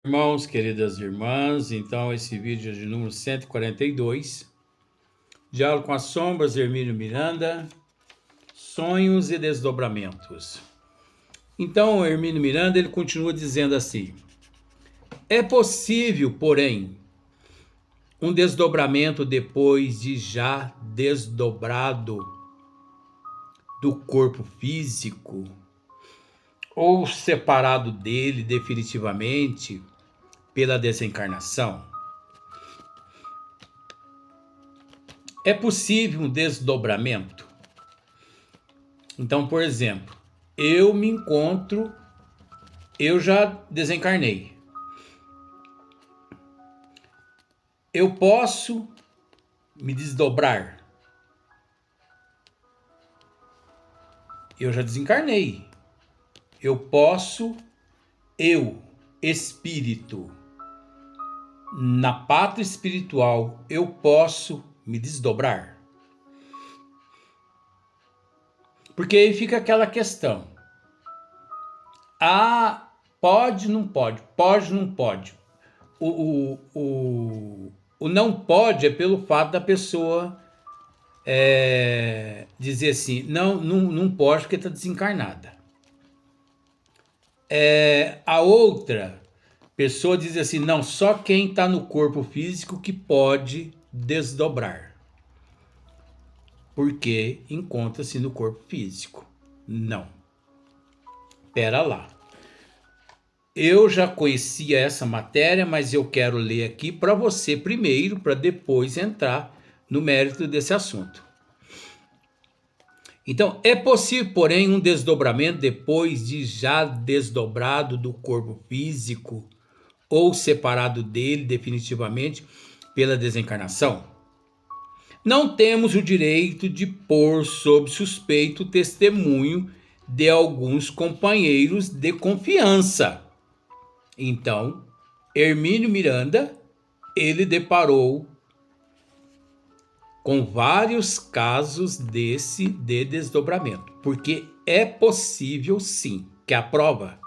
Irmãos, queridas irmãs, então esse vídeo é de número 142, Diálogo com as Sombras, Hermínio Miranda, Sonhos e Desdobramentos. Então, Hermínio Miranda, ele continua dizendo assim: é possível, porém, um desdobramento depois de já desdobrado do corpo físico, ou separado dele definitivamente pela desencarnação? É possível um desdobramento? Então, por exemplo, eu já desencarnei. Eu posso me desdobrar. Eu já desencarnei. Espírito, na pátria espiritual, eu posso me desdobrar? Porque aí fica aquela questão. Pode, não pode. Pode, não pode. O não pode é pelo fato da pessoa dizer assim, não pode porque está desencarnada. A outra pessoa diz assim, não, só quem está no corpo físico que pode desdobrar. Porque encontra-se no corpo físico. Não. Pera lá. Eu já conhecia essa matéria, mas eu quero ler aqui para você primeiro, para depois entrar no mérito desse assunto. Então, é possível, porém, um desdobramento depois de já desdobrado do corpo físico ou separado dele definitivamente pela desencarnação? Não temos o direito de pôr sob suspeito o testemunho de alguns companheiros de confiança. Então, Hermínio Miranda, ele deparou com vários casos de desdobramento, porque é possível sim, que a prova.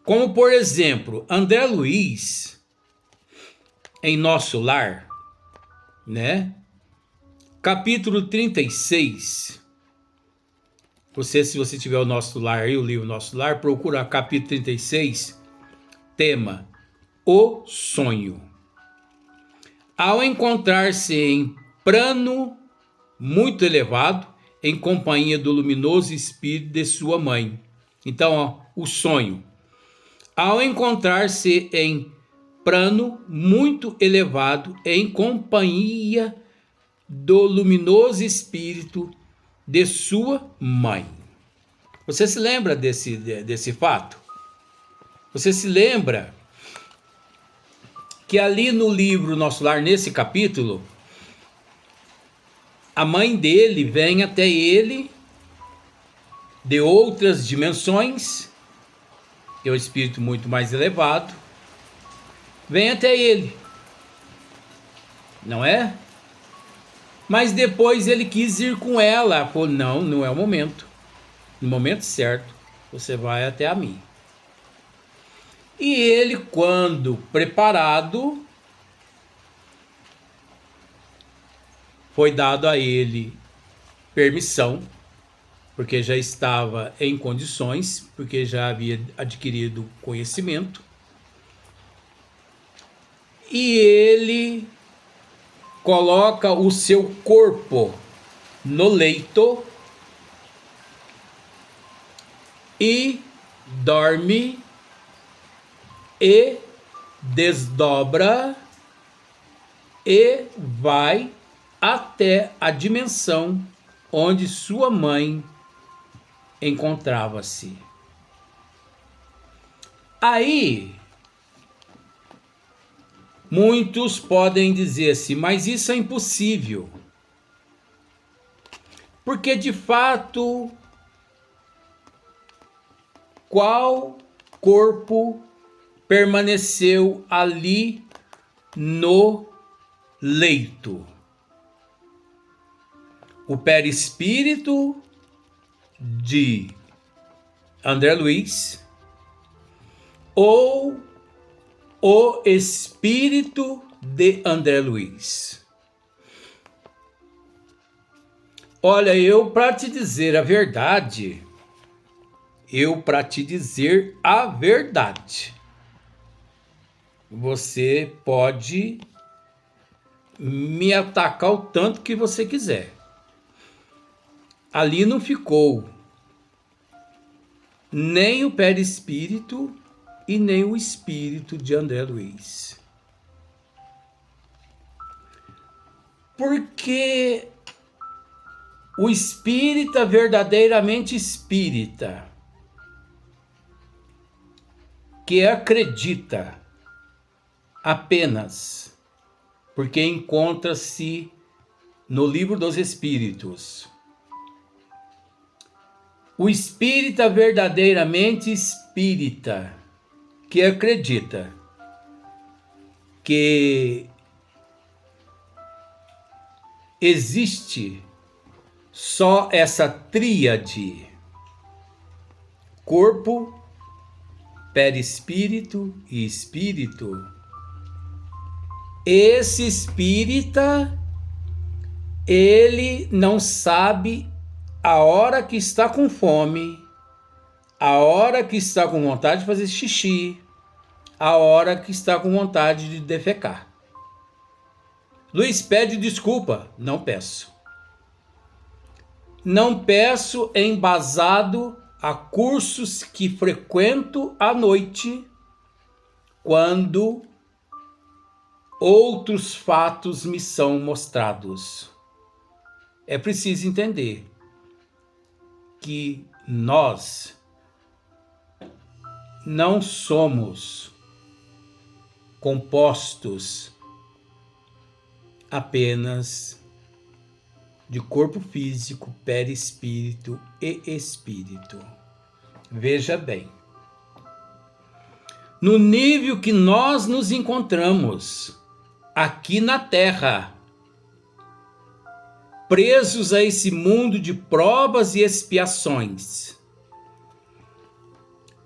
Como, por exemplo, André Luiz, em Nosso Lar, né? Capítulo 36. Se você tiver o Nosso Lar aí, o livro Nosso Lar, procura capítulo 36, tema: O Sonho. Ao encontrar-se em plano muito elevado, em companhia do luminoso espírito de sua mãe. Então, o sonho. Ao encontrar-se em plano muito elevado, em companhia do luminoso espírito de sua mãe. Você se lembra desse fato? Você se lembra que ali no livro Nosso Lar, nesse capítulo, a mãe dele vem até ele de outras dimensões, que é um espírito muito mais elevado, vem até ele, não é? Mas depois ele quis ir com ela, falou, não é o momento. No momento certo, você vai até a mim. E ele, quando preparado, foi dado a ele permissão, porque já estava em condições, porque já havia adquirido conhecimento. E ele coloca o seu corpo no leito e dorme e desdobra e vai até a dimensão onde sua mãe encontrava-se. Aí, muitos podem dizer assim, mas isso é impossível. Porque, de fato, qual corpo permaneceu ali no leito? O perispírito de André Luiz ou o espírito de André Luiz. Olha, para te dizer a verdade, você pode me atacar o tanto que você quiser. Ali não ficou nem o perispírito e nem o espírito de André Luiz. Porque o espírita verdadeiramente espírita, que acredita apenas porque encontra-se no Livro dos Espíritos. O espírita verdadeiramente espírita, que acredita que existe só essa tríade: corpo, perispírito e espírito. Esse espírita, ele não sabe a hora que está com fome, a hora que está com vontade de fazer xixi, a hora que está com vontade de defecar. Luiz pede desculpa. Não peço. Não peço embasado a cursos que frequento à noite, quando outros fatos me são mostrados. É preciso entender que nós não somos compostos apenas de corpo físico, perispírito e espírito. Veja bem, no nível que nós nos encontramos aqui na Terra, presos a esse mundo de provas e expiações,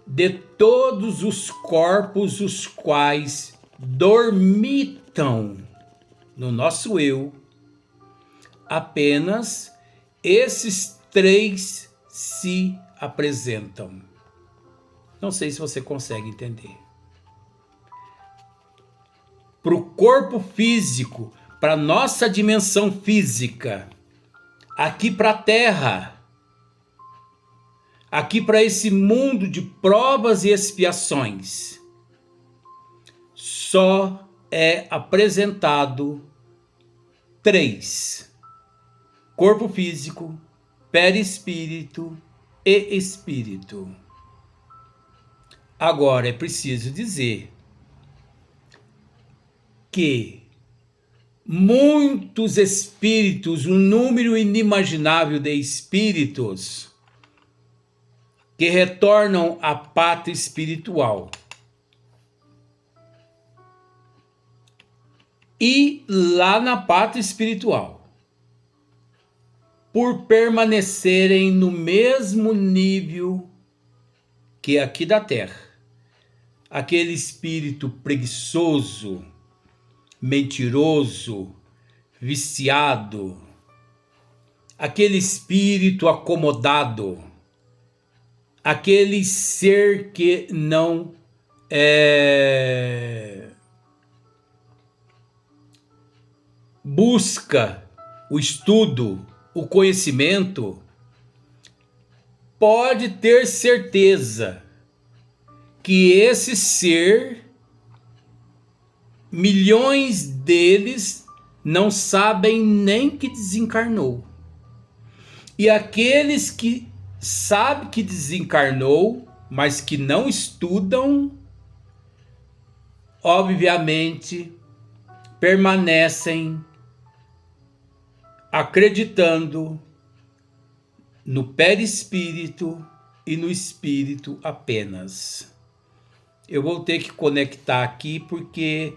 de todos os corpos os quais dormitam no nosso eu, apenas esses três se apresentam. Não sei se você consegue entender. Para o corpo físico, para nossa dimensão física, aqui para a Terra, aqui para esse mundo de provas e expiações, só é apresentado três: corpo físico, perispírito e espírito. Agora é preciso dizer que muitos espíritos, um número inimaginável de espíritos que retornam à pátria espiritual e lá na pátria espiritual, por permanecerem no mesmo nível que aqui da Terra, aquele espírito preguiçoso, mentiroso, viciado, aquele espírito acomodado, aquele ser que não busca o estudo, o conhecimento, pode ter certeza que esse ser, milhões deles não sabem nem que desencarnou. E aqueles que sabem que desencarnou, mas que não estudam, obviamente permanecem acreditando no perispírito e no espírito apenas. Eu vou ter que conectar aqui porque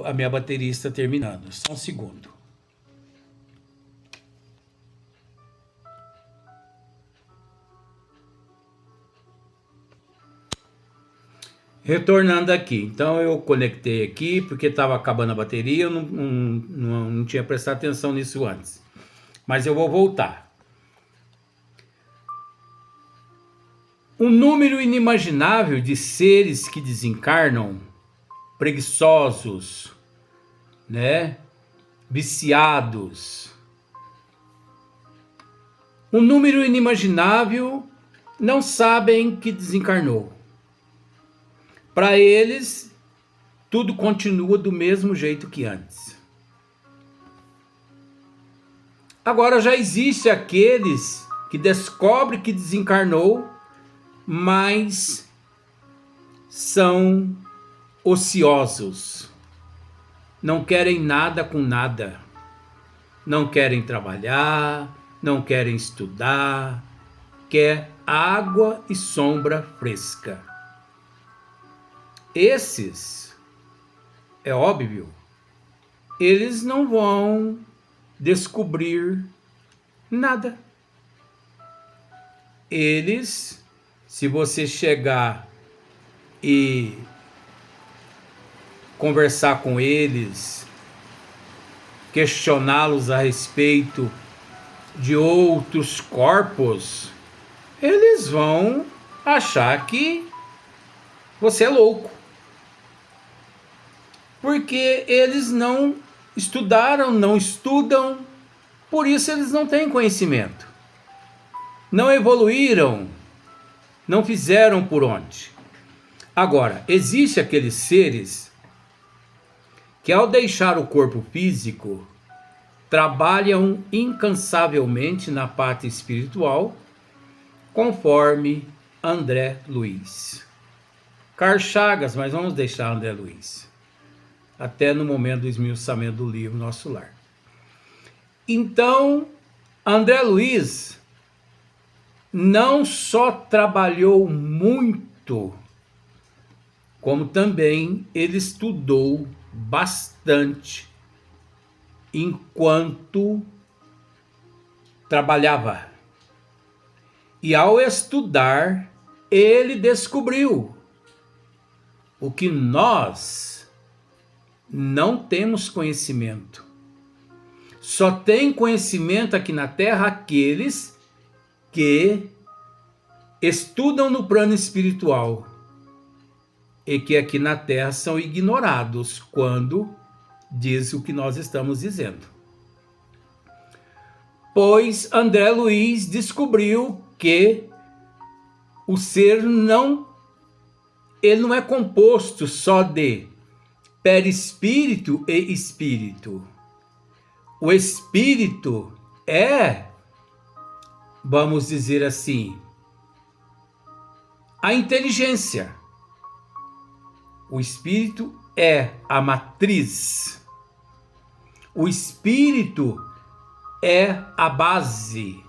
a minha bateria está terminando. Só um segundo. Retornando aqui, então eu conectei aqui porque estava acabando a bateria, eu não tinha prestado atenção nisso antes. Mas eu vou voltar. Um número inimaginável de seres que desencarnam, preguiçosos, né? Viciados. Um número inimaginável não sabem que desencarnou. Para eles, tudo continua do mesmo jeito que antes. Agora já existe aqueles que descobrem que desencarnou, mas são ociosos. Não querem nada com nada. Não querem trabalhar, não querem estudar, quer água e sombra fresca. Esses, é óbvio, eles não vão descobrir nada. Eles, se você chegar e conversar com eles, questioná-los a respeito de outros corpos, eles vão achar que você é louco. Porque eles não estudaram, não estudam, por isso eles não têm conhecimento. Não evoluíram, não fizeram por onde. Agora, existem aqueles seres que ao deixar o corpo físico, trabalham incansavelmente na parte espiritual, conforme André Luiz. Carl Chagas, mas vamos deixar André Luiz. Até no momento do esmiuçamento do livro Nosso Lar. Então, André Luiz não só trabalhou muito, como também ele estudou bastante enquanto trabalhava. E ao estudar, ele descobriu o que nós não temos conhecimento. Só tem conhecimento aqui na Terra aqueles que estudam no plano espiritual e que aqui na Terra são ignorados quando diz o que nós estamos dizendo. Pois André Luiz descobriu que o ser não é composto só de perispírito e espírito. O espírito é, vamos dizer assim, a inteligência. O espírito é a matriz. O espírito é a base.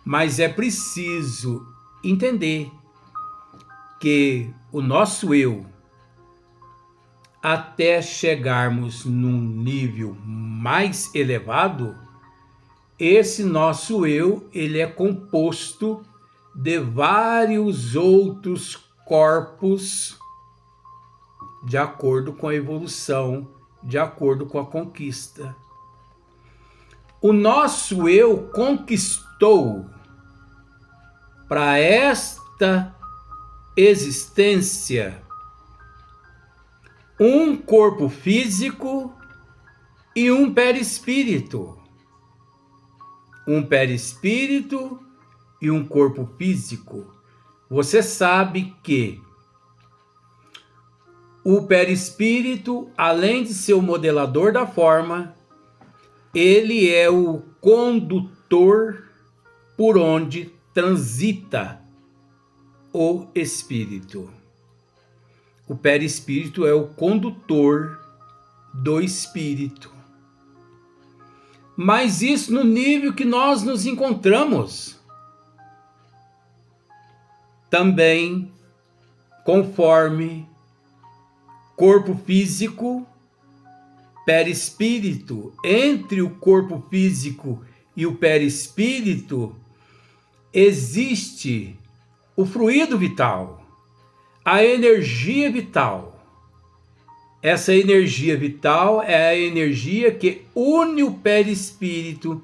Mas é preciso entender que o nosso eu, até chegarmos num nível mais elevado, esse nosso eu, ele é composto de vários outros corpos de acordo com a evolução, de acordo com a conquista. O nosso eu conquistou para esta existência um corpo físico e um perispírito. Um perispírito e um corpo físico. Você sabe que o perispírito, além de ser o modelador da forma, ele é o condutor por onde transita o espírito. O perispírito é o condutor do espírito. Mas isso no nível que nós nos encontramos. Também, conforme corpo físico, perispírito, entre o corpo físico e o perispírito, existe o fluido vital. a energia vital. Essa energia vital é a energia que une o perispírito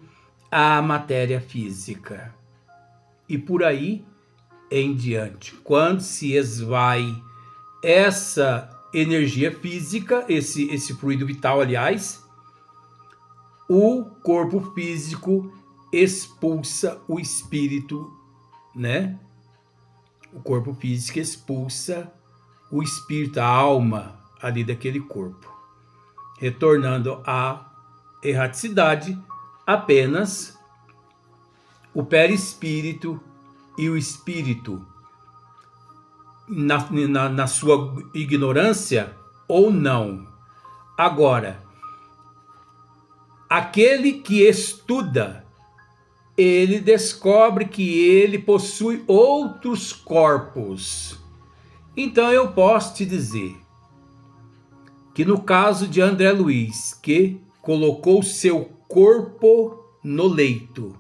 à matéria física. E por aí em diante. Quando se esvai essa energia física, esse fluido vital, aliás, o corpo físico expulsa o espírito, né? O corpo físico expulsa o espírito, a alma ali daquele corpo, retornando à erraticidade apenas o perispírito e o espírito, na sua ignorância ou não. Agora, aquele que estuda, ele descobre que ele possui outros corpos. Então eu posso te dizer que no caso de André Luiz, que colocou seu corpo no leito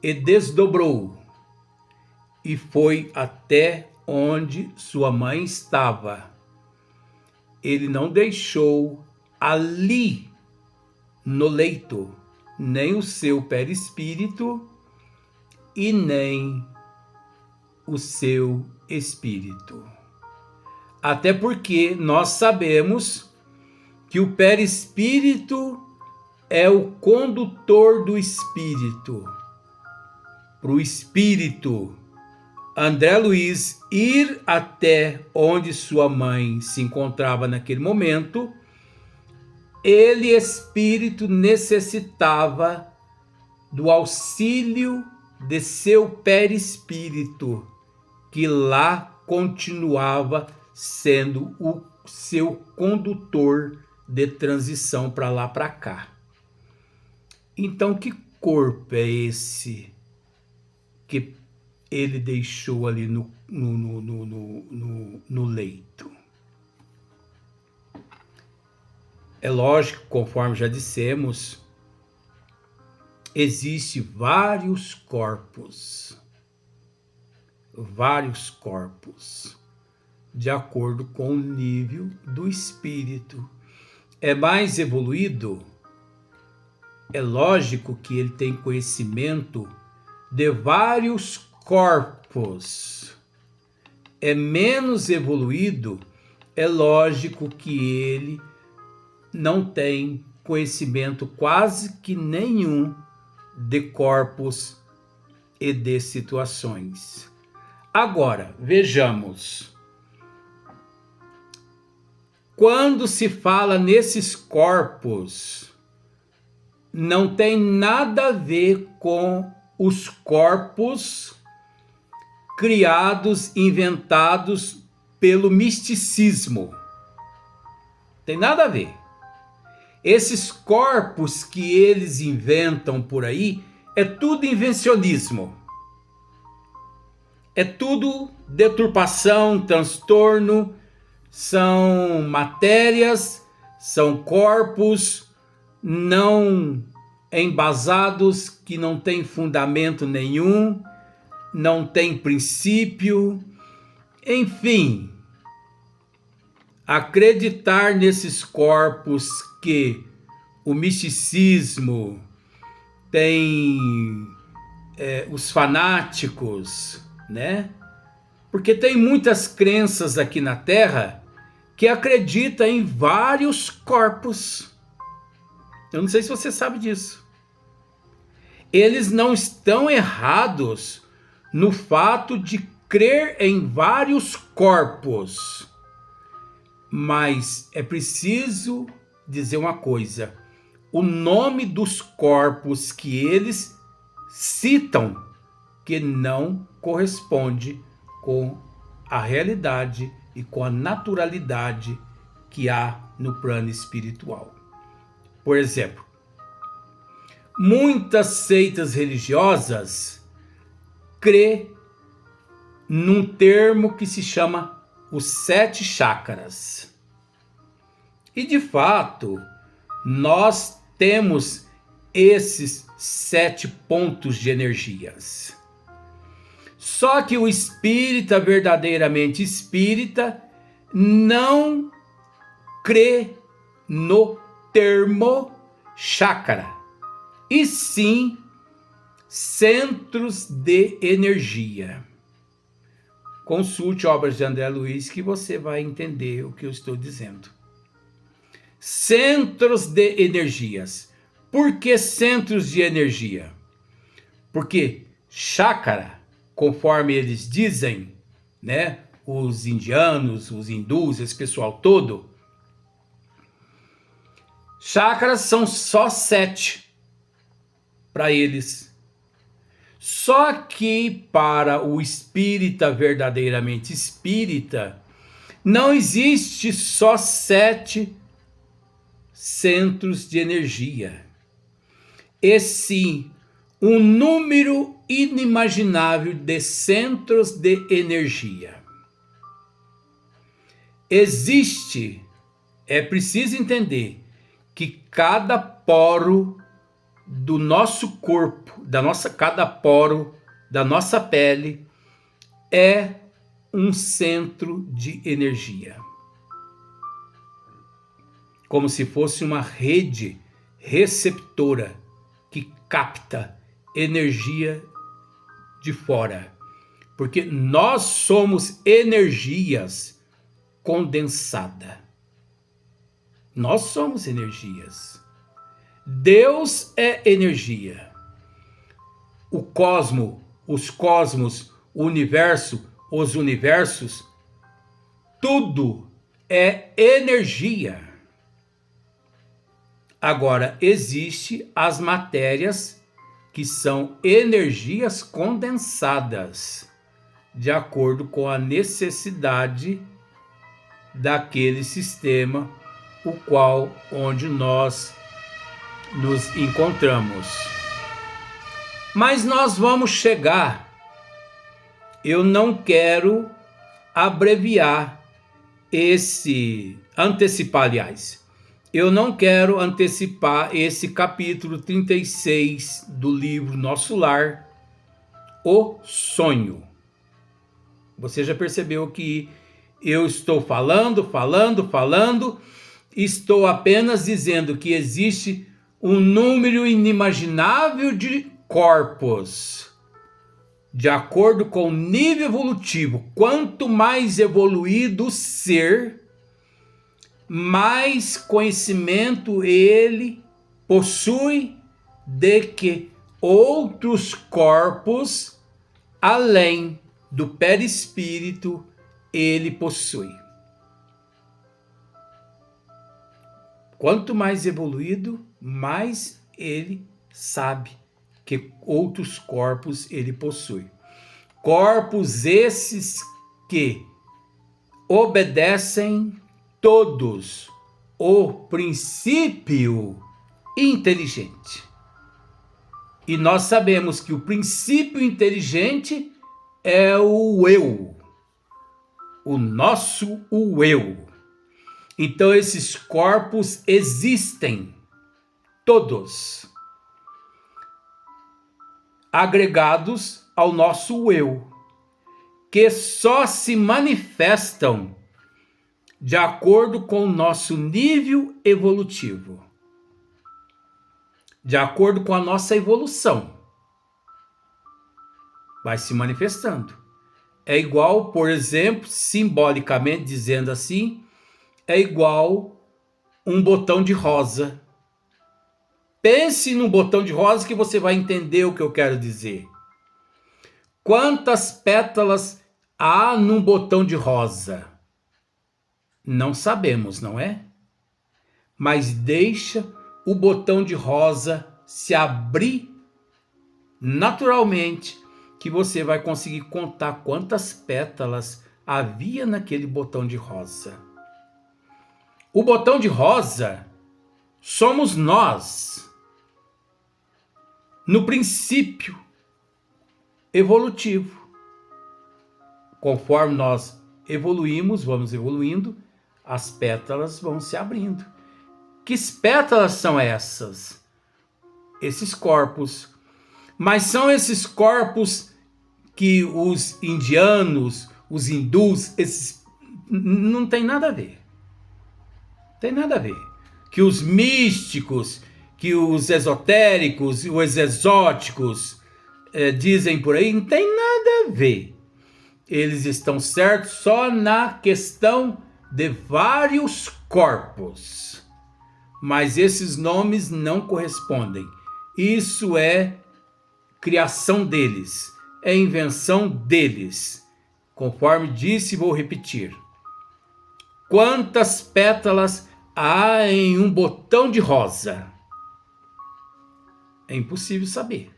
e desdobrou e foi até onde sua mãe estava, ele não deixou ali no leito nem o seu perispírito e nem o seu espírito. Até porque nós sabemos que o perispírito é o condutor do espírito. Para o espírito André Luiz ir até onde sua mãe se encontrava naquele momento, ele, espírito, necessitava do auxílio de seu perispírito, que lá continuava sendo o seu condutor de transição para lá para cá. Então, que corpo é esse que ele deixou ali no leito? É lógico, conforme já dissemos, existem vários corpos, de acordo com o nível do espírito. É mais evoluído, é lógico que ele tem conhecimento de vários corpos. É menos evoluído, é lógico que ele não tem conhecimento quase que nenhum de corpos e de situações. Agora, vejamos. Quando se fala nesses corpos, não tem nada a ver com os corpos criados, inventados pelo misticismo. Tem nada a ver. Esses corpos que eles inventam por aí, é tudo invencionismo. É tudo deturpação, transtorno, são matérias, são corpos não embasados, que não têm fundamento nenhum, não tem princípio, enfim. Acreditar nesses corpos que o misticismo tem os fanáticos, né? Porque tem muitas crenças aqui na Terra que acreditam em vários corpos. Eu não sei se você sabe disso. Eles não estão errados no fato de crer em vários corpos. Mas é preciso dizer uma coisa: o nome dos corpos que eles citam que não corresponde com a realidade e com a naturalidade que há no plano espiritual. Por exemplo, muitas seitas religiosas crê num termo que se chama os 7 chakras. E de fato, nós temos esses 7 pontos de energias. Só que o espírita, verdadeiramente espírita, não crê no termo chácara, e sim centros de energia. Consulte obras de André Luiz que você vai entender o que eu estou dizendo. Centros de energias. Por que centros de energia? Porque chácara, conforme eles dizem, né, os indianos, os hindus, esse pessoal todo, chácaras são só 7 para eles. Só que para o espírita, verdadeiramente espírita, não existe só 7 centros de energia. E sim, um número inimaginável de centros de energia. Existe, é preciso entender, que cada poro do nosso corpo, cada poro da nossa pele é um centro de energia. Como se fosse uma rede receptora que capta energia de fora. Porque nós somos energias condensadas. Nós somos energias. Deus é energia. O cosmo, os cosmos, o universo, os universos, tudo é energia. Agora, existe as matérias que são energias condensadas, de acordo com a necessidade daquele sistema, onde nós nos encontramos. Mas nós vamos chegar, eu não quero eu não quero antecipar esse capítulo 36 do livro Nosso Lar, O Sonho. Você já percebeu que eu estou falando, estou apenas dizendo que existe um número inimaginável de corpos, de acordo com o nível evolutivo. Quanto mais evoluído o ser, mais conhecimento ele possui de que outros corpos, além do perispírito, ele possui. Quanto mais evoluído, mais ele sabe que outros corpos ele possui. Corpos esses que obedecem todos o princípio inteligente. E nós sabemos que o princípio inteligente é o eu, o nosso eu. Então esses corpos existem, todos, agregados ao nosso eu, que só se manifestam de acordo com o nosso nível evolutivo, de acordo com a nossa evolução, vai se manifestando. É igual, por exemplo, simbolicamente dizendo assim, é igual um botão de rosa. Pense num botão de rosa que você vai entender o que eu quero dizer. Quantas pétalas há num botão de rosa? Não sabemos, não é? Mas deixa o botão de rosa se abrir naturalmente, que você vai conseguir contar quantas pétalas havia naquele botão de rosa. O botão de rosa somos nós, no princípio evolutivo. Conforme nós evoluímos, vamos evoluindo, as pétalas vão se abrindo. Que pétalas são essas? Esses corpos. Mas são esses corpos que os indianos, os hindus, esses não tem nada a ver. Tem nada a ver. Que os místicos, que os esotéricos, os exóticos dizem por aí, não tem nada a ver. Eles estão certos só na questão de vários corpos. Mas esses nomes não correspondem. Isso é criação deles, é invenção deles. Conforme disse, vou repetir. Quantas pétalas há em um botão de rosa? É impossível saber.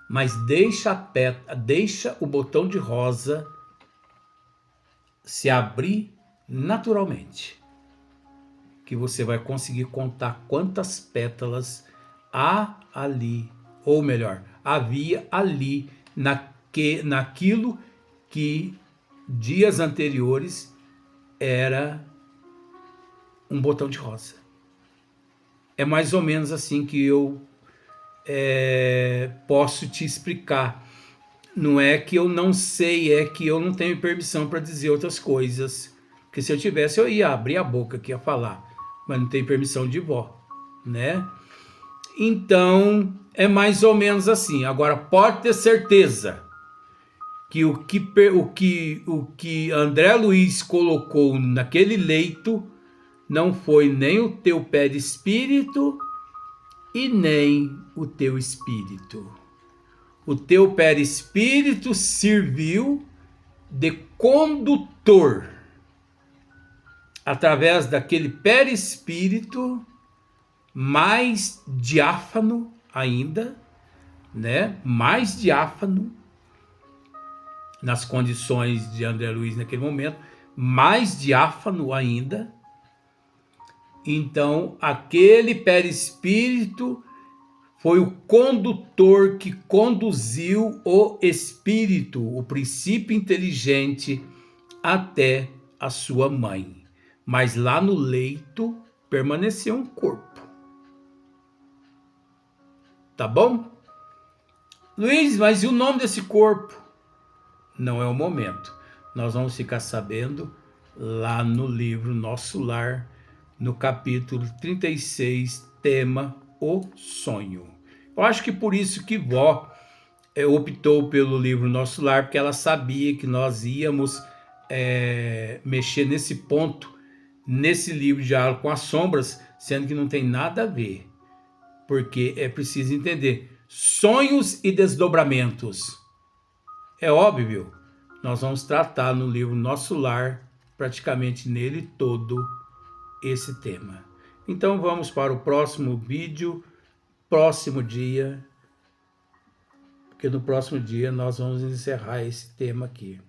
Mas deixa o botão de rosa se abrir naturalmente, que você vai conseguir contar quantas pétalas há ali, ou melhor, havia ali naquilo que dias anteriores era um botão de rosa. É mais ou menos assim que eu posso te explicar. Não é que eu não sei, é que eu não tenho permissão para dizer outras coisas. Porque se eu tivesse, eu ia abrir a boca aqui a falar. Mas não tenho permissão de vó, né? Então, é mais ou menos assim. Agora, pode ter certeza que o que André Luiz colocou naquele leito não foi nem o teu perispírito e nem o teu espírito. O teu perispírito serviu de condutor. Através daquele perispírito mais diáfano ainda, né? Mais diáfano nas condições de André Luiz naquele momento, mais diáfano ainda. Então, aquele perispírito foi o condutor que conduziu o espírito, o princípio inteligente, até a sua mãe. Mas lá no leito permaneceu um corpo. Tá bom? Luiz, mas e o nome desse corpo? Não é o momento. Nós vamos ficar sabendo lá no livro Nosso Lar, no capítulo 36, tema O Sonho. Eu acho que por isso que vó optou pelo livro Nosso Lar, porque ela sabia que nós íamos mexer nesse ponto, nesse livro de Diálogo com as Sombras, sendo que não tem nada a ver. Porque é preciso entender sonhos e desdobramentos. É óbvio, nós vamos tratar no livro Nosso Lar, praticamente nele todo, esse tema. Então vamos para o próximo vídeo, próximo dia, porque no próximo dia nós vamos encerrar esse tema aqui.